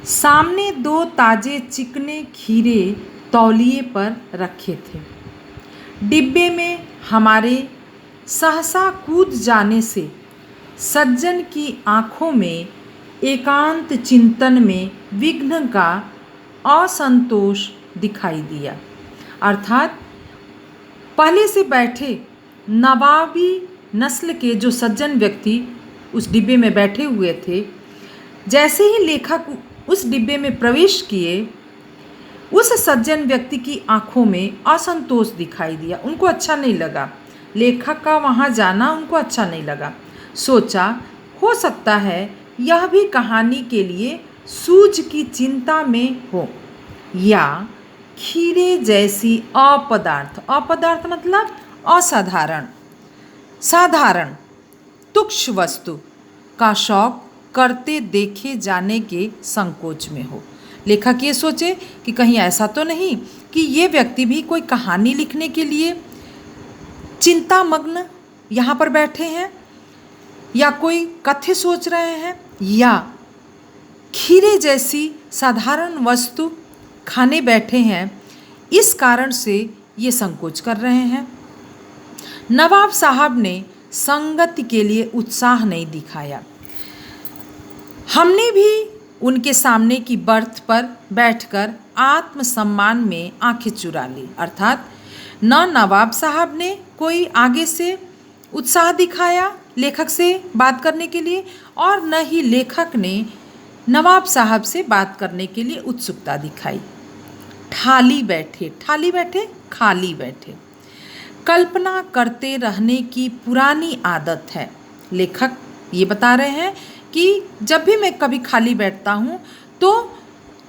सामने 2 ताजे चिकने खीरे तौलिए पर रखे थे। डिब्बे में हमारे सहसा कूद जाने से सज्जन की आंखों में एकांत चिंतन में विघ्न का असंतोष दिखाई दिया। अर्थात पहले से बैठे नवाबी नस्ल के जो सज्जन व्यक्ति उस डिब्बे में बैठे हुए थे, जैसे ही लेखक उस डिब्बे में प्रवेश किए, उस सज्जन व्यक्ति की आंखों में असंतोष दिखाई दिया। उनको अच्छा नहीं लगा, लेखक का वहाँ जाना उनको अच्छा नहीं लगा। सोचा हो सकता है यह भी कहानी के लिए सूझ की चिंता में हो, या खीरे जैसी अपदार्थ मतलब असाधारण, साधारण तुच्छ वस्तु का शौक करते देखे जाने के संकोच में हो। लेखक ये सोचे कि कहीं ऐसा तो नहीं कि ये व्यक्ति भी कोई कहानी लिखने के लिए चिंतामग्न यहाँ पर बैठे हैं, या कोई कथ्य सोच रहे हैं, या खीरे जैसी साधारण वस्तु खाने बैठे हैं, इस कारण से ये संकोच कर रहे हैं। नवाब साहब ने संगति के लिए उत्साह नहीं दिखाया। हमने भी उनके सामने की बर्थ पर बैठकर आत्मसम्मान में आंखें चुरा ली। अर्थात न नवाब साहब ने कोई आगे से उत्साह दिखाया लेखक से बात करने के लिए, और न ही लेखक ने नवाब साहब से बात करने के लिए उत्सुकता दिखाई। खाली बैठे कल्पना करते रहने की पुरानी आदत है। लेखक ये बता रहे हैं कि जब भी मैं कभी खाली बैठता हूँ तो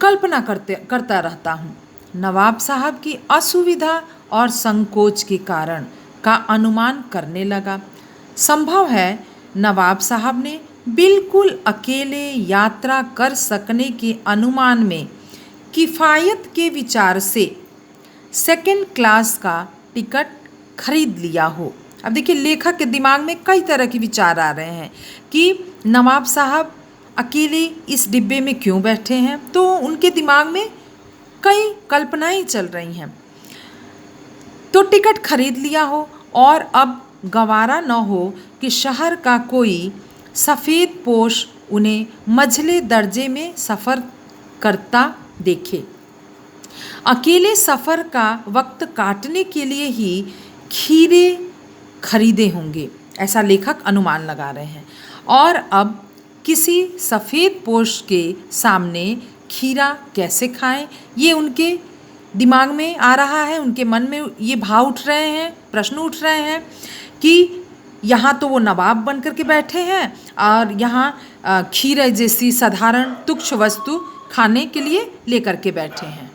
कल्पना करता रहता हूँ। नवाब साहब की असुविधा और संकोच के कारण का अनुमान करने लगा। संभव है नवाब साहब ने बिल्कुल अकेले यात्रा कर सकने के अनुमान में किफ़ायत के विचार से सेकंड क्लास का टिकट खरीद लिया हो। अब देखिए, लेखक के दिमाग में कई तरह के विचार आ रहे हैं कि नवाब साहब अकेले इस डिब्बे में क्यों बैठे हैं, तो उनके दिमाग में कई कल्पनाएं चल रही हैं। तो टिकट खरीद लिया हो और अब गवारा न हो कि शहर का कोई सफ़ेद पोश उन्हें मझले दर्जे में सफ़र करता देखे। अकेले सफ़र का वक्त काटने के लिए ही खीरे खरीदे होंगे, ऐसा लेखक अनुमान लगा रहे हैं। और अब किसी सफ़ेद पोश के सामने खीरा कैसे खाएं, ये उनके दिमाग में आ रहा है, उनके मन में ये भाव उठ रहे हैं, प्रश्न उठ रहे हैं कि यहाँ तो वो नवाब बन कर के बैठे हैं और यहाँ खीरे जैसी साधारण तुच्छ वस्तु खाने के लिए लेकर के बैठे हैं।